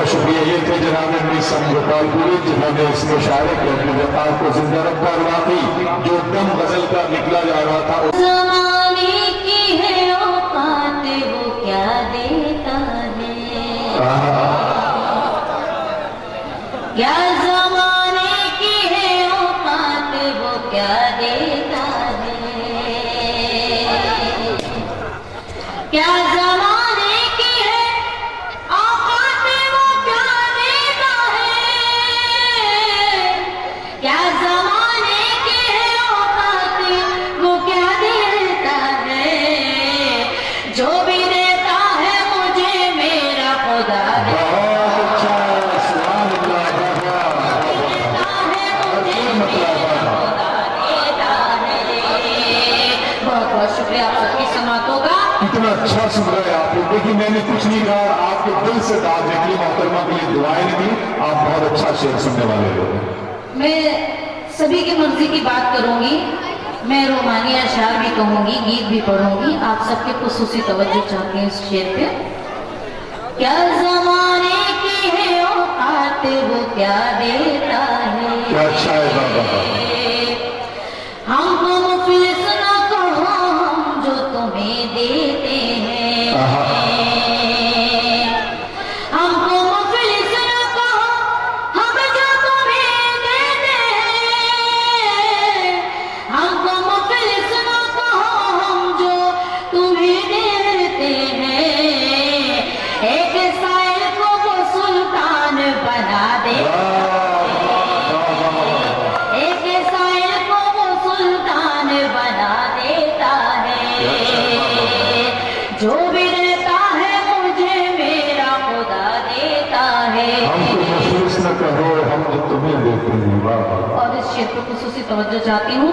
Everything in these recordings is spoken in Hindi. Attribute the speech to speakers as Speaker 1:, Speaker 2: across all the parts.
Speaker 1: बहुत शुक्रिया। ये थे जनाब समझौतापुरी जिन्होंने इस मुशायरे के अपने वकार को जिंदा रखा और वाकई जो दम गजल का निकला जा रहा था
Speaker 2: ज़माने की है औकात वो क्या देता है, क्या ज़माने की है औकात वो क्या देता है, क्या ज़माने की है औकात वो क्या देता है, क्या ज़माने की है औकात वो क्या देता है, जो भी देता है मुझे मेरा खुदा देता है। बहुत बहुत शुक्रिया आप सबकी समातों का।
Speaker 1: इतना अच्छा सुन रहे हैं आप लोग। देखिए मैंने कुछ नहीं कहा, आपके दिल से दाद निकली, मोहतरमा के लिए दुआएं निकली। आप बहुत अच्छा शेर सुनने वाले लोग।
Speaker 2: मैं सभी की मर्जी की बात करूंगी, मैं रोमानी अशार भी कहूंगी, गीत भी पढ़ूंगी। आप सबके खुसूसी तवज्जो चाहती हूँ इस शेर पे। क्या ज़माने की है औकात वो क्या देता है,
Speaker 1: क्या अच्छा है बाबा।
Speaker 2: हमको मुफलिस न कहो हम जो तुम्हें देते हैं, हमको मुफलिस न कहो हम जो तुम्हें देते हैं, हमको मुफलिस न कहो हम जो तुम्हें देते हैं, एक साइल को वो सुल्तान बना दे, एक साइल को वो सुल्तान बना देता है, जो भी देता है मुझे मेरा खुदा देता है।
Speaker 1: हमको महसूस न करो हम जो तुम्हें देते हैं। वाह वाह।
Speaker 2: और इस शेर पर खुसूसी तवज्जो चाहती हूँ।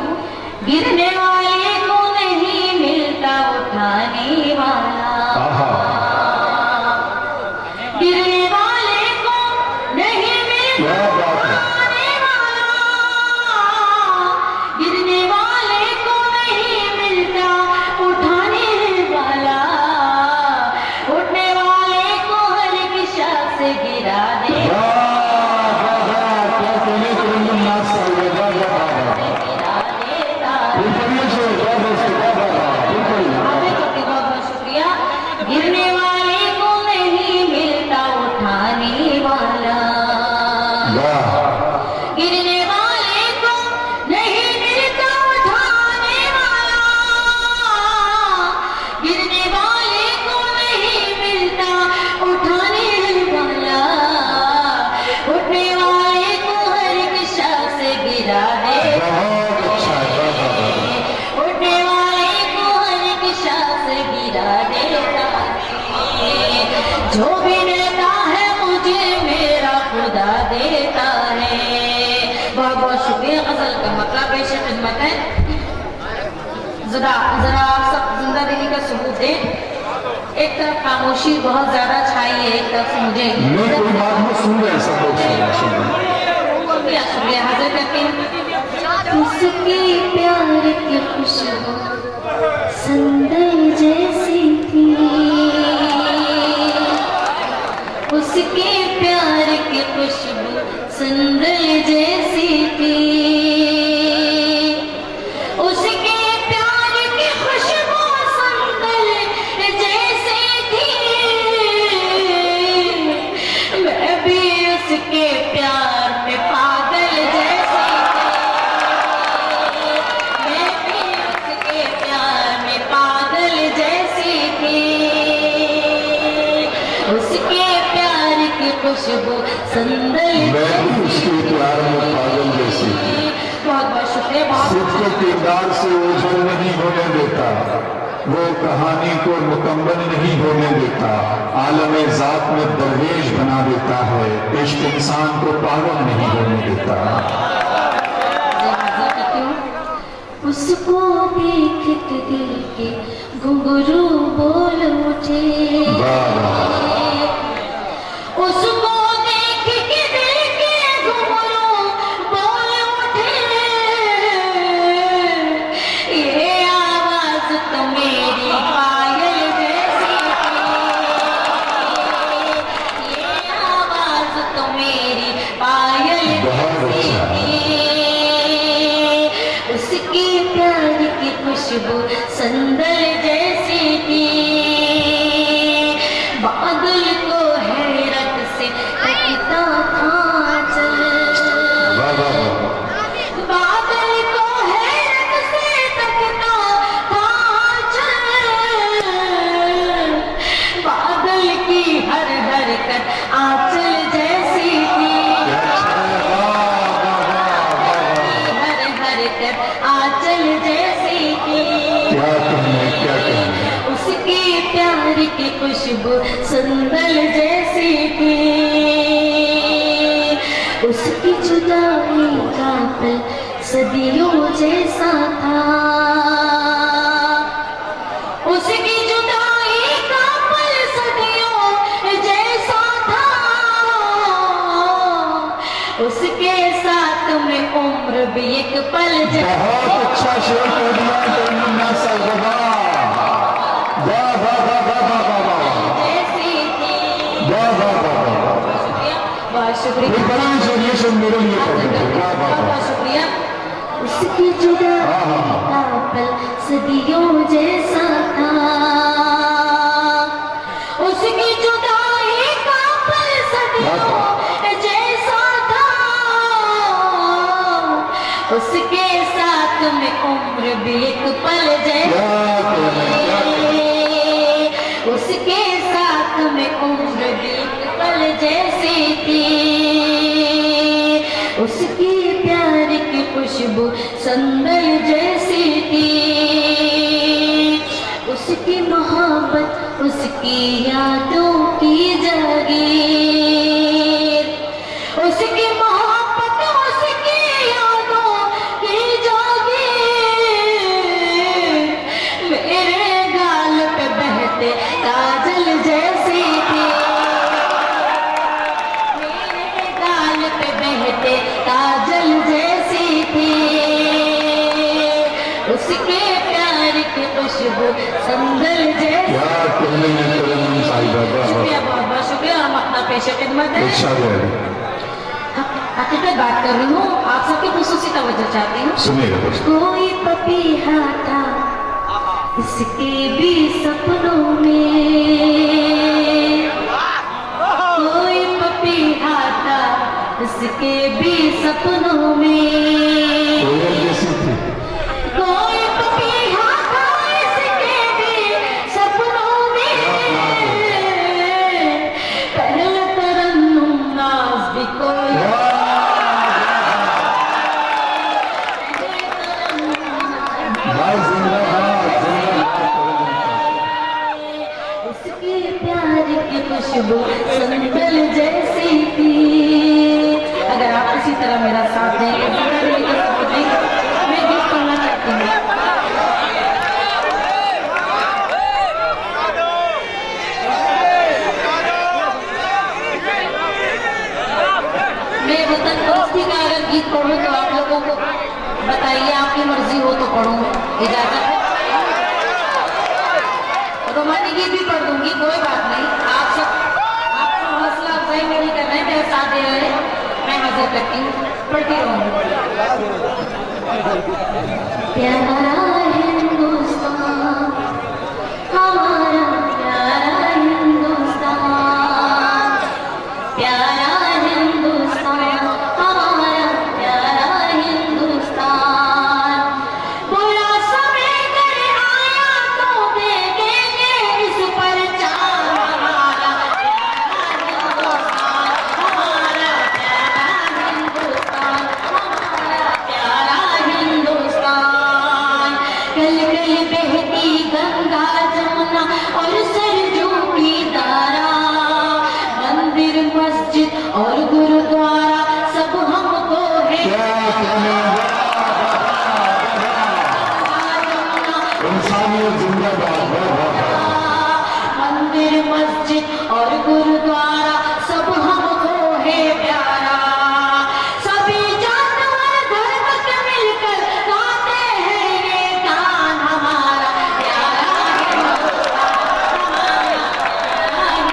Speaker 2: गिरने वाले को नहीं मिलता उठाने वाला, गिरने वाले को नहीं मिलता उठाने वाला, गिरने वाले को नहीं मिलता उठाने वाला, उठने वाले को हर दिशा से गिरा दे, गिरने वाले को नहीं मिलता उठाने वाला, गिरने वाले को नहीं मिलता उठाने वाला, गिरने वाले को नहीं मिलता उठाने वाला, उठने वाले को हर दिशा से गिरा दे, उठने वाले को हर दिशा से गिरा देता है, जो भी देता है मुझे मेरा खुदा देता है। बहुत बहुत शुक्रिया। गजल का मतलब पेश खिदमत है। जरा आप सब जिंदा दिली का सबूत दें। एक तरफ खामोशी बहुत ज्यादा छाई है, एक तरफ से मुझे शुक्रिया शुक्रिया हाजिर करती हूँ। उसके प्यार की खुशबू संदल जैसी थी, उसके प्यार की खुशबू संदल जैसी थी, उसके प्यार की खुशबू संदल जैसी थी, मैं भी उसके प्यार में पागल जैसी थी, मैं भी उसके प्यार में पागल जैसी थी, उसके प्यार की खुशबू संदल
Speaker 1: उसके प्यार में पागल जैसी।
Speaker 2: बहुत बहुत शुक्रिया।
Speaker 1: सिर्फ के किरदार से ओझल नहीं होने देता, वो कहानी को मुकम्मल नहीं होने देता, आलम जात में दरवेश बना देता है, इश्क इंसान को पागल नहीं होने देता।
Speaker 2: उसको देखते दिल के घुंघरू बोल उठे, उसको देख के दिल के घुंघरू बोल उठे, ये आवाज तो मेरी पायल जैसी थी, ये आवाज महक आंचल जैसी थी।
Speaker 1: क्या कहने
Speaker 2: उसकी प्यार की खुशबू संदल जैसी थी। उसकी जुदाई का पल सदियों जैसा था। उसकी जुदाई का पल सदियों जैसा था। उसके साथ में उम्र भी एक पल
Speaker 1: बहुत अच्छा शेर कह दिया तमन्ना साहिबा। वाह वाह वाह वाह वाह वाह
Speaker 2: जैसी थी।
Speaker 1: वाह वाह वाह वाह।
Speaker 2: बहुत शुक्रिया।
Speaker 1: ये बड़ा शुक्रिया शेर मेरे लिए कर देते। वाह वाह वाह।
Speaker 2: बहुत शुक्रिया। उसकी जुदाई का पल सदियों जैसा था। उसकी जुदाई का पल सदियों जैसा था। उसके साथ में उम्र भी एक पल जैसा। उसके साथ में उम्र भी एक पल जैसी थी। उसकी प्यार की खुशबू संदल जैसी थी। उसकी मोहब्बत उसकी यादों की जागीर। उसकी मोहब्बत उसकी यादों की जागीर। मेरे गाल पे बहते काजल जैसी थी। मेरे गाल पे बहते काजल जैसी थी। उसके प्यार की खुशबू संदल जैसी।
Speaker 1: क्या कहने में तमन्ना साहिबा।
Speaker 2: शुक्रिया, बहुत बहुत शुक्रिया। हम अपना पेशे खिदमत है। हकीकत बात कर रही हूँ, आप सबकी खुसूसी तवज्जो चाहती हूँ।
Speaker 1: सुनिएगा दोस्तों।
Speaker 2: कोई पपीहा था इसके भी सपनों में। कोई पपीहा था इसके भी सपनों में।
Speaker 1: कोयल जैसी थी।
Speaker 2: कोई पपीहा था इसके भी सपनों में। पहल तरन्नुम नाज भी कोई।
Speaker 1: भाई जिंदाबाद
Speaker 2: उसकी प्यार की खुशबू संदल जैसी थी। अगर आप इसी तरह मेरा साथ देंगे, मैं गिफ्ट करना चाहती हूँ। मैं वतन दोस्ती का अगर गीत पढ़ूँ तो आप लोगों को बताइए, आपकी मर्जी हो तो पढ़ूँ, इजाजत है। रोमांटिक गीत भी पढ़ दूंगी, कोई बात नहीं। आप सब हौसला अफजाई मेरी कर रहे हैं, मेरा साथ दे रहे हैं, मैं हाजिर करती हूँ, पढ़ती रहूंगी। प्यारा हिंदुस्तान हमारा प्यारा हिंदुस्तान। प्यारा हिंदुस्तान हमारा प्यारा हिंदुस्तान। बुरा समय कर आया तो देखेंगे इस पर चांद। हमारा प्यारा हिंदुस्तान हमारा प्यारा हिंदुस्तान। कल कल बहती गंगा जमुना और सरजू की धारा। मंदिर मस्जिद और गुरुद्वारा सब हमको है।
Speaker 1: इंसानियत जिंदाबाद।
Speaker 2: मंदिर मस्जिद और गुरुद्वारा सब हमको है प्यारा। सभी जानवर धर्म के मिलकर गाते हैं ये गान। हमारा प्यारा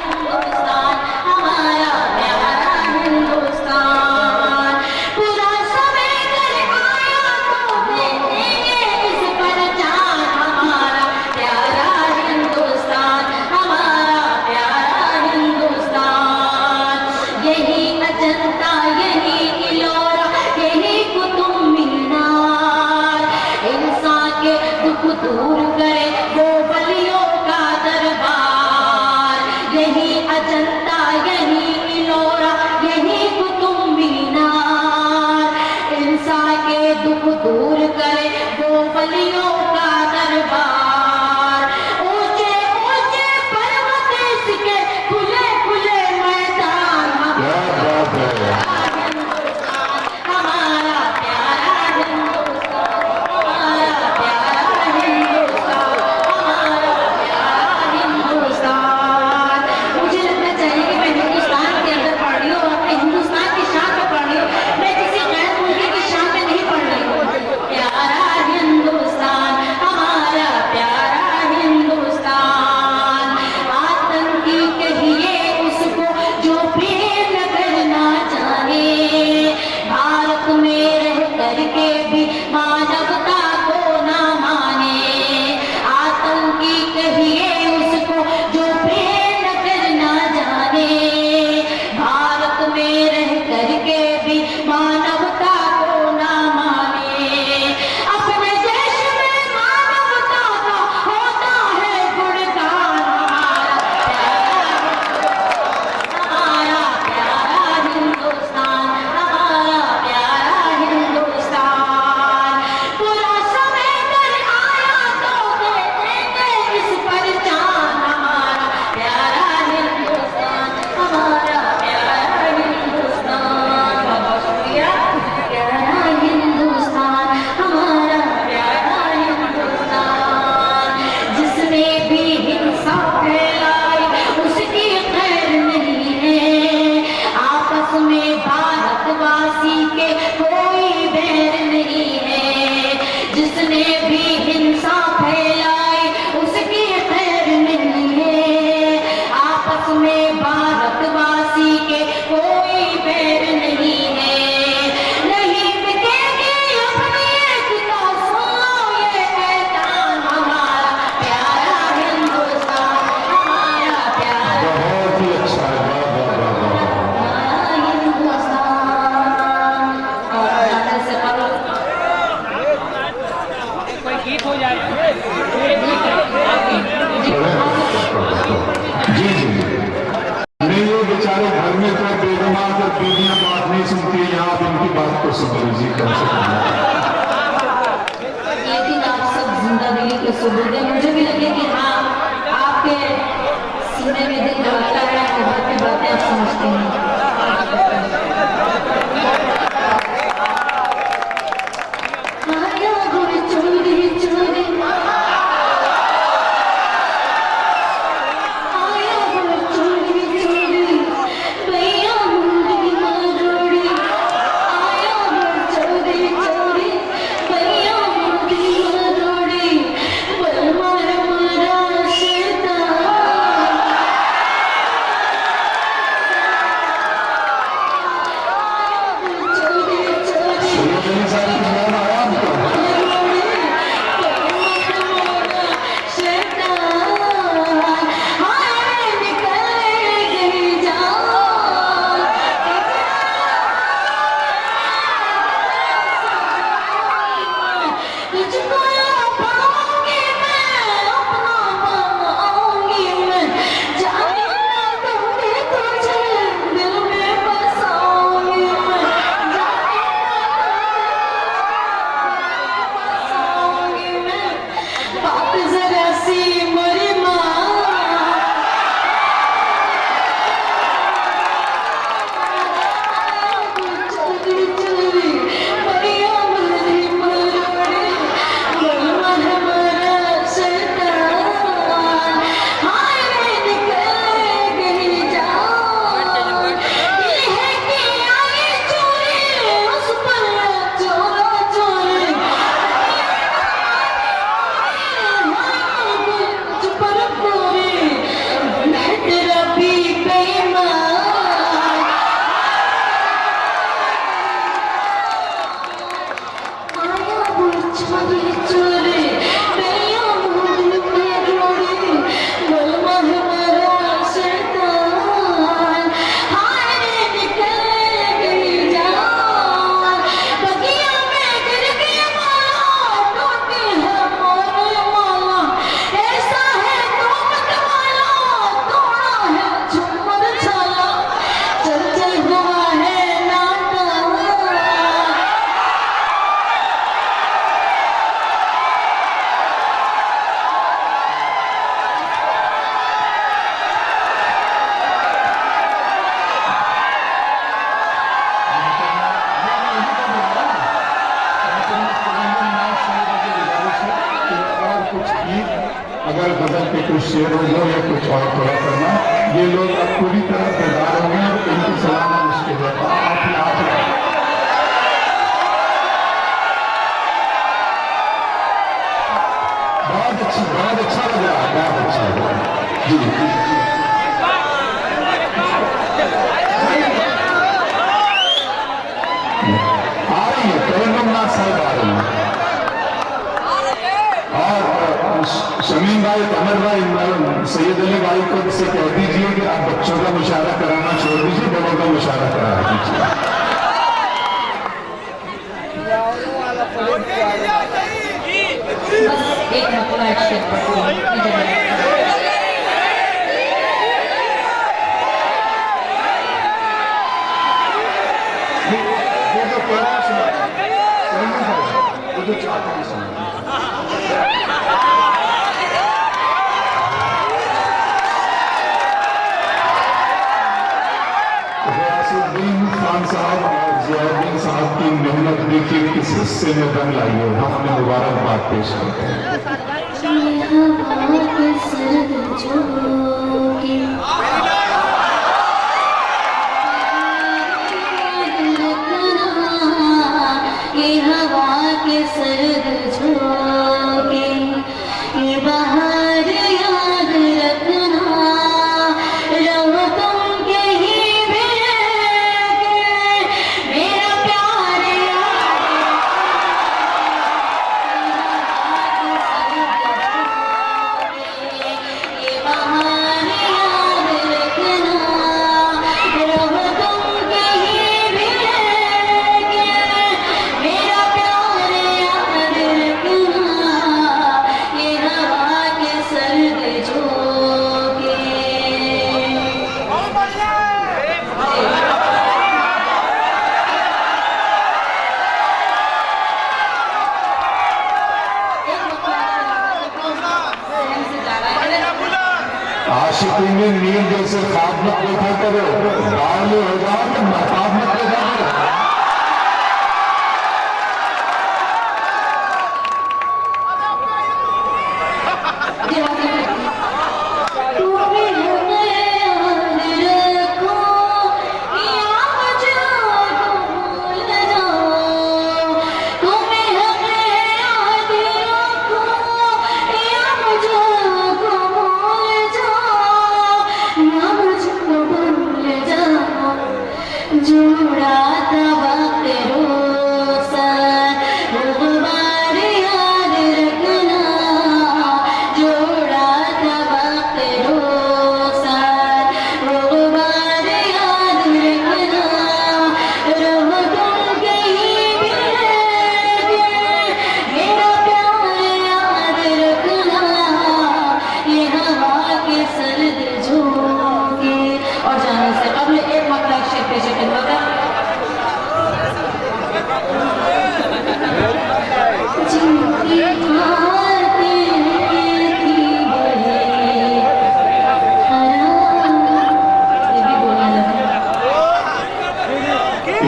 Speaker 2: हिंदुस्तान हमारा प्यारा हिंदुस्तान। पूरा समय कर आया तो देखेंगे इस पर जान। हमारा प्यारा हिंदुस्तान हमारा प्यारा हिंदुस्तान। यही अजंता यही इलोरा यही कुतुब मीनार। इंसान के दुख दूर करे वो वलियों का दरबार। यही अजंता यही इलोरा यही कुतुब मीनार। इंसान के दुख दूर करे जिसने भी हिंसा फैलाई उसकी खैर नहीं है। आपस में भारतवासी के कोई बैर नहीं है। नहीं बिकेगी अपनी एकता, सुनो ये ऐलान हमारा प्यारा हिंदुस्तान, हमारा प्यारा
Speaker 1: बहुत ही अच्छा है। वाह वाह वाह वाह।
Speaker 2: हिंदुस्तान। और गाने से करो
Speaker 3: कोई गीत हो जाए।
Speaker 1: जी जी नहीं, ये बेचारे घर में तो बेगुनाह और बीवियां बात नहीं सुनती, यहाँ आप इनकी बात को सुन लीजिए कम से कम।
Speaker 2: ये दिन आप सब जिंदा दिली के सबूत हैं। मुझे भी लगे कि हाँ आपके सीने में दिल धड़कता है, मोहब्बत की बातें आप समझते हैं। आया गोरी चोरी चोरी, आया गोरी चोरी चोरी, भैया मुंडी मरोड़ी। आया गोरी चोरी चोरी, भैया मुंडी मरोड़ी। बलमा हमारा शैतान, चोरी चोरी
Speaker 1: सैयद अली साहब की नाम आया आपको? बात जरा सी मरी चोरी चोरी, भैया मुंडी मरोड़ी। बलमा हमारा शैतान, हाय रे निकल गई जान। ये है कि आगे चोरी, उस पर चोरा चोरी। चुप रखो रे, मैं तेरा भी बेईमान। आया वो चोरी चोरी, भैया मुंडी मरोड़ी। बलमा हमारा शैतान, हाय रे निकल गई जान। बगिया में गिर गई माला, टूटी है मोर माला। ऐसा है तो मत माला, तोड़ा है झूमर छाला। चल चल हुआ है नाटा। और कुछ गीत अगर बदल के कुछ शेर हो या कुछ और थोड़ा करना, ये लोग अब पूरी तरह बेदार होंगे और इनको चलाना मुश्किल है। आप बहुत अच्छा लग रहा है, बहुत अच्छा लग रहा है। जी आ रही है, तैयबनाथ साहब आ रही है। और शमीम भाई, कमर भाई, सैयद अली भाई को से कह दीजिए कि आप बच्चों का मुशायरा कराना छोड़ दीजिए, बड़ों का मुशायरा करा दीजिए।
Speaker 2: बस एक मकला एक शेर पढ़ो।
Speaker 1: वो जो कह रहा है सुना, वो जो चाहते हैं सुना। गयासुद्दीन खान साहब और जियाउद्दीन साहब की मेहनत देखिए किस हिस्से में दम लाई है। हम अपने मुबारकबाद पेश करते हैं।
Speaker 2: ये हवा के सर्द झोंके
Speaker 1: आशिकी में नील जैसे ख्वाब मत देखा करो, बावले हो जाओ तो महताब मत देखा करो।
Speaker 2: जुड़ा था वक्त रोशन, गुबार याद रखना, जुड़ा था वक्त रोशन, गुबार याद रखना, रहो तुम कहीं भी मेरा प्यार याद रखना, ये हवा के सर्द झोंके। और जाने से कबल एक मतलब शेर पेश खिदमत है। जिनकी खातिर थी बड़े हराम, ये भी बोलने लगा।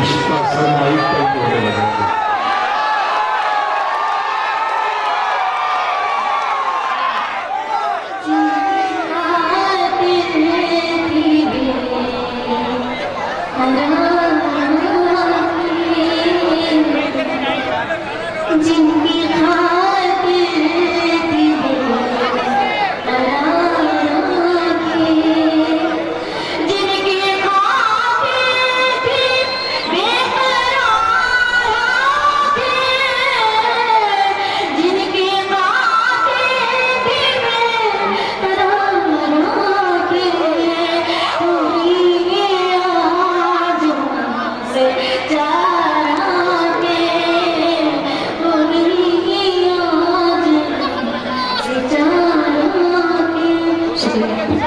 Speaker 1: इश्क का सरमाई पर बोलने लगा।
Speaker 2: जिनकी खातिर थी जिनकी खातिर थी बेकरार थे, जिनकी खातिर थी बेकरार थे, पूरी आज से Thank you.